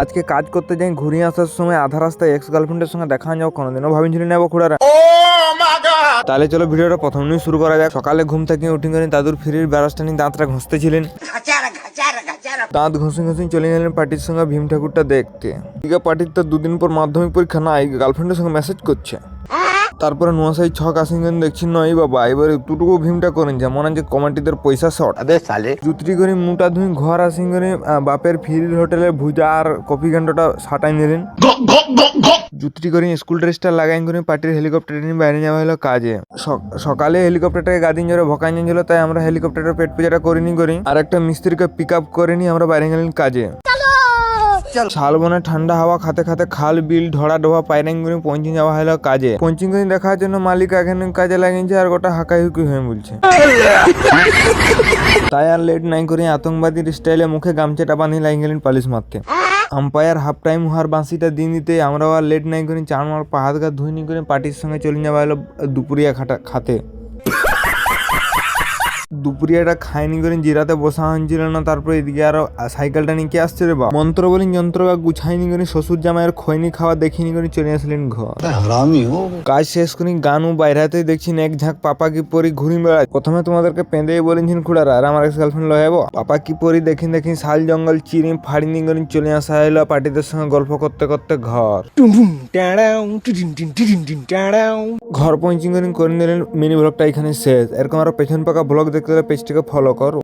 আজকে কাজ করতে যাই, ঘুরিয়ে আসার সময় আধা রাস্তায় এক্স গার্লফ্রেন্ডের সঙ্গে দেখা যাও, কোনোদিনও ভাবিছিলি না খুড়ারা। তাহলে চলো ভিডিওটা প্রথম নিয়ে শুরু করা যাক। সকালে ঘুম থেকে উঠে গেলেন, দাদুর ফ্রির ব্যারাসটা নিয়ে দাঁতটা ঘষতেছিলেন। দাঁত ঘষে ঘষে চলে গেলেন পার্টির সঙ্গে ভীম ঠাকুরটা দেখতে। পার্টির তো দুদিন পর মাধ্যমিক পরীক্ষা নাই, গার্লফ্রেন্ডের সঙ্গে মেসেজ করছে। তারপরে নোয়াশাই ছক আসেন দেখছি নয় বাবা, এবারে দুটুকু ভীমটা করেন যেমন আছে কমিটিদের পয়সা শর্ট। জুতরি করে মুটা ধুই ঘর আসেন করে বাপের ফ্রির হোটেলে ভুজা আর কফি ঘন্টটা সাটাই নিলেন। জুতরি করে স্কুল ড্রেসটা লাগাই করে পার্টির হেলিকপ্টার নিয়ে বাইরে যাওয়া হলো কাজে। সকালে হেলিকপ্টারটাকে গাদিন জোরে ভকাই নিয়েছিল, তাই আমরা হেলিকপ্টারের পেট পূজাটা করিনি করি আর একটা মিস্ত্রিকে পিক আপ করে নিয়ে আমরা বাইরে গেলেন কাজে। শালবনে ঠান্ডা হাওয়া খাতে খাতে খাল বিল ঢড়া ডোবা পাইরাং করে পৌঁছে যাওয়া হলো কাজে। পৌঁছিং করে দেখার জন্য মালিক এখানে কাজে লাগিয়েছে আর গোটা হাঁকাই হুকি হয়ে বলছে। তাই আর লেট নাই করে আতঙ্কবাদীর স্টাইলে মুখে গামছাটা বাঁধি লাগিয়ে গেলেন পালিশ মারতে। আম্পায়ার হাফ টাইম হওয়ার বাঁশিটা দিয়ে দিতে আমরাও আর লেট নাই করে চার মার পা হাত গা ধুইনি করে পার্টির সঙ্গে চলে যাওয়া হলো দুপুরিয়া খাতে। দুপুরিয়াটা খাইনি করে জিরাতে বসা হয়েছিল না, তারপরে এদিকে আরো সাইকেলটা নিয়ে কে আসছে রে বা মন্ত্র বলি যন্ত্র গুছাইনি করে শ্বশুর জামাইয়ের খৈনি খাওয়া দেখিনি করে চলে আসলেন ঘর। কাজ শেষ করে গান ও বাইরাতে দেখছি এক ঝাঁক পাপা কি পরি ঘুরি বেড়ায়। প্রথমে তোমাদেরকে পেঁদে বলেছেন খুড়ারা আর আমার এক্স গার্লফ্রেন্ড লয়ে যাবো। পাপা কি পরি দেখি শাল জঙ্গল চিরি ফাড়িনি করে চলে আসা এলো পার্টিদের সঙ্গে গল্প করতে করতে ঘর। ঘর পৌঁছিং করে নিলেন মিনি ব্লগটা এখানে শেষ। এরকম আরো পেছন পাকা ব্লগ দেখতে হলে পেজটিকে ফলো করো।